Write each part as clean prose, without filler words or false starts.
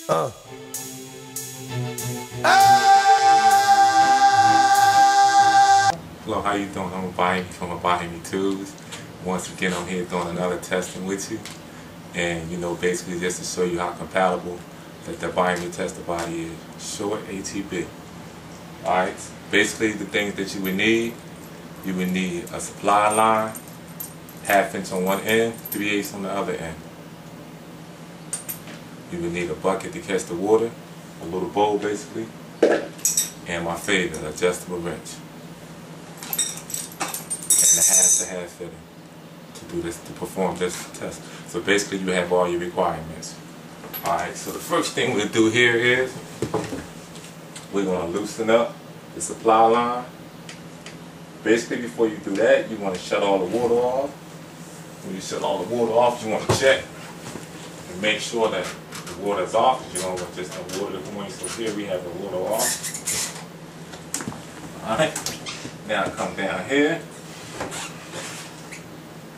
Hello, how you doing? I'm Buying from Buying Tools. Once again, I'm here doing another testing with you, and basically just to show you how compatible that the Buying tester body is. Short ATB. Alright, basically the things that you would need a supply line, 1/2 inch on one end, 3/8 on the other end. You would need a bucket to catch the water, a little bowl basically, and my favorite, adjustable wrench, and a half fitting to perform this test. So basically you have all your requirements. Alright, so the first thing we'll do here is we're going to loosen up the supply line. Basically before you do that, you want to shut all the water off. When you shut all the water off, you want to check and make sure that the water is off, because you don't want just the water to go in. So here we have the water off. Alright, now I come down here.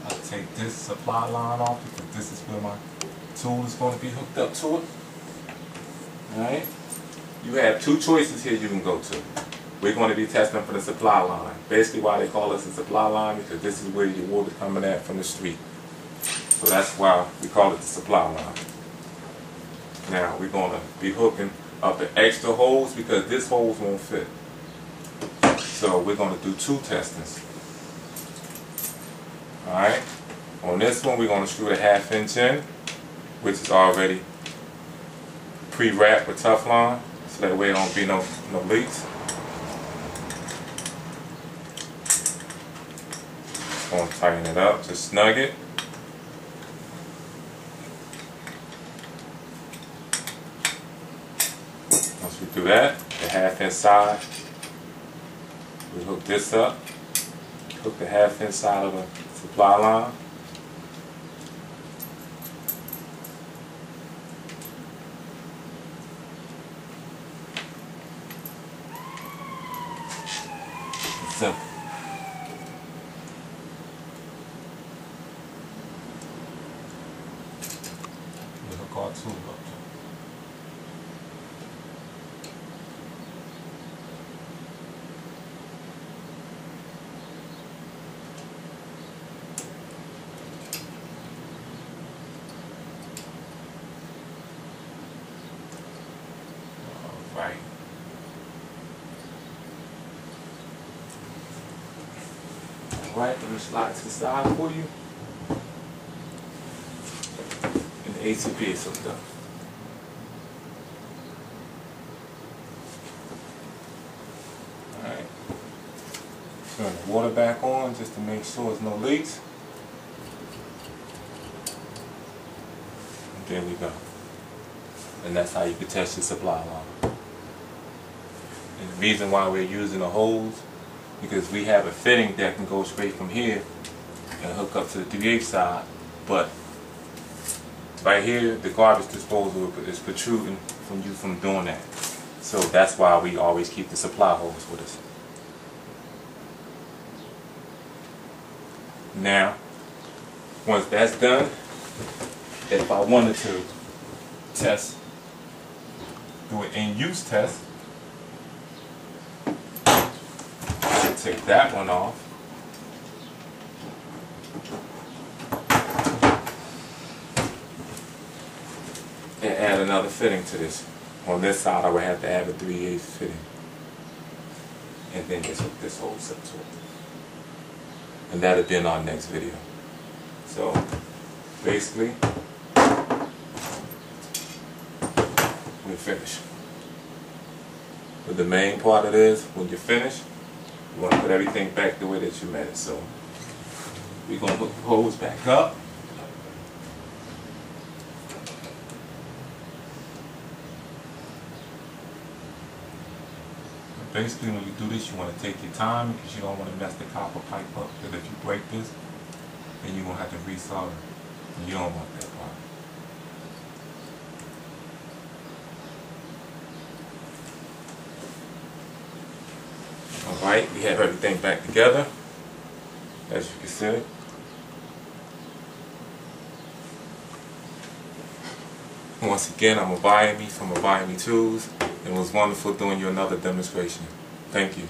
I'll take this supply line off because this is where my tool is going to be hooked up to it. Alright, you have two choices here you can go to. We're going to be testing for the supply line. Basically why they call this a supply line, because this is where your water is coming at from the street. So that's why we call it the supply line. Now we're going to be hooking up the extra holes because this hose won't fit. So we're going to do two testings. Alright, on this one we're going to screw a 1/2 inch in, which is already pre-wrapped with Teflon, so that way there don't be no leaks. Just going to tighten it up, just snug it. Once we do that, the 1/2 inch side, we hook this up, hook the 1/2 inch side of the supply line. Simple. We hook our tool up. Right. Alright, let me slide to the side for you. And the ATB is hooked up. Alright. Turn the water back on just to make sure there's no leaks. And there we go. And that's how you can test your supply line. And the reason why we're using a hose, because we have a fitting that can go straight from here and hook up to the 3/8 side, but right here the garbage disposal is protruding from doing that. So that's why we always keep the supply hose with us. Now, once that's done, if I wanted to test, do an in-use test, take that one off, and add another fitting to this. On this side I would have to add a 3/8 fitting, and then just hook this whole set to it. And that'll be in our next video. So basically we're finished. But the main part of this, when you're finished, you want to put everything back the way that you made it. So we're going to hook the hose back up. Basically when you do this, you want to take your time because you don't want to mess the copper pipe up. Because if you break this, then you're going to have to resolder. And you don't want that part. Alright, we have everything back together, as you can see. Once again, I'm Abayami from Abayami Tools. It was wonderful doing you another demonstration. Thank you.